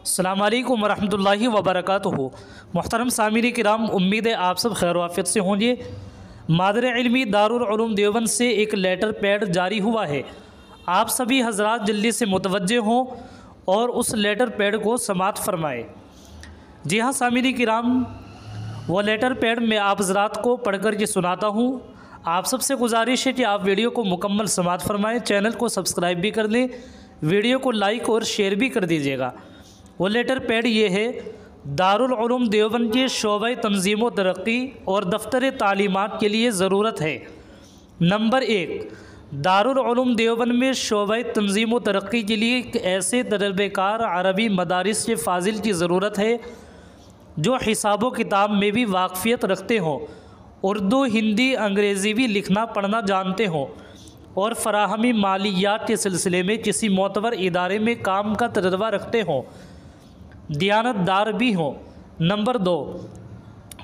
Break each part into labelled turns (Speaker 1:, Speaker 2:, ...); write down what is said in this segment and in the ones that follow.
Speaker 1: अस्सलामु अलैकुम वरहमतुल्लाहि वबरकातुहू। मुहतरम सामिरी किराम, उम्मीद है आप सब खैर वाफियत से होंगे। मादर इल्मी दारुल उलूम देवबंद से एक लेटर पैड जारी हुआ है। आप सभी हजरात जल्दी से मुतवज्जे हों और उस लेटर पैड को समाअत फरमाएँ। जी हाँ सामिरी किराम, वो लेटर पैड मैं आप हजरात को पढ़ कर के सुनाता हूँ। आप सबसे गुजारिश है कि आप वीडियो को मुकम्मल समाअत फरमाएँ, चैनल को सब्सक्राइब भी कर लें, वीडियो को लाइक और शेयर भी कर दीजिएगा। वो लेटर पैड ये है, दारुल उलूम देवबंद के शोबे तंजीम व तरक्की और दफ्तर तालीमात के लिए ज़रूरत है। नंबर 1, दारुल उलूम देवबंद में शोबे तंजीम व तरक्की के लिए एक ऐसे तजर्बेकार अरबी मदारिस के फाजिल की ज़रूरत है जो हिसाब किताब में भी वाकफ़ियत रखते हों, उर्दू, हिंदी, अंग्रेज़ी भी लिखना पढ़ना जानते हों और फ़राहमी मालियात के सिलसिले में किसी मोतबर इदारे में काम का तजर्बा रखते हों, दियानतदार भी हों। नंबर 2,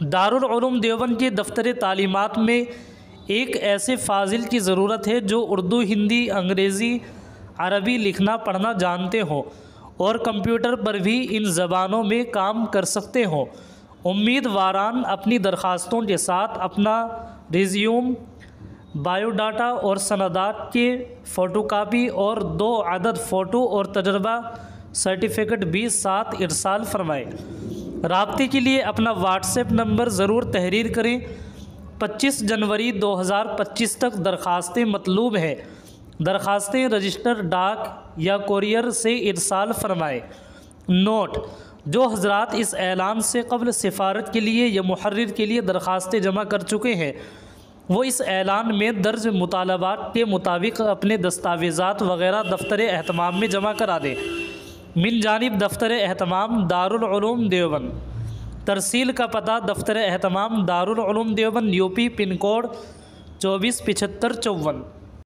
Speaker 1: दारुल उलूम देवबंद के दफ्तर तालीमात में एक ऐसे फाजिल की ज़रूरत है जो उर्दू, हिंदी, अंग्रेज़ी, अरबी लिखना पढ़ना जानते हों और कंप्यूटर पर भी इन ज़बानों में काम कर सकते हों। उम्मीदवारान अपनी दरख्वास्तों के साथ अपना रिज्यूम, बायोडाटा और सनदात के फ़ोटोकापी और 2 अदद फ़ोटो और तजर्बा सर्टिफिकेट भी साथ इरसाल फरमाएँ। राब्ते के लिए अपना व्हाट्सएप नंबर ज़रूर तहरीर करें। 25 जनवरी 2025 तक दरख्वास्तें मतलूब हैं। दरख्वास्तें रजिस्टर डाक या कोरियर से इरसाल फरमाएँ। नोट: जो हजरात इस ऐलान से कब्ल सिफारत के लिए या मुहर्रिर के लिए दरख्वास्तें जमा कर चुके हैं, वो इस ऐलान में दर्ज मुतालबात के मुताबिक अपने दस्तावेज़ात वगैरह दफ्तर एहतमाम में जमा करा दें। मिन जानिब दफ्तर एहतमाम दारुल उलूम देवबंद। तरसील का पता दफ्तर एहतमाम दारुल उलूम देवबंद, यूपी, पिन कोड 247554।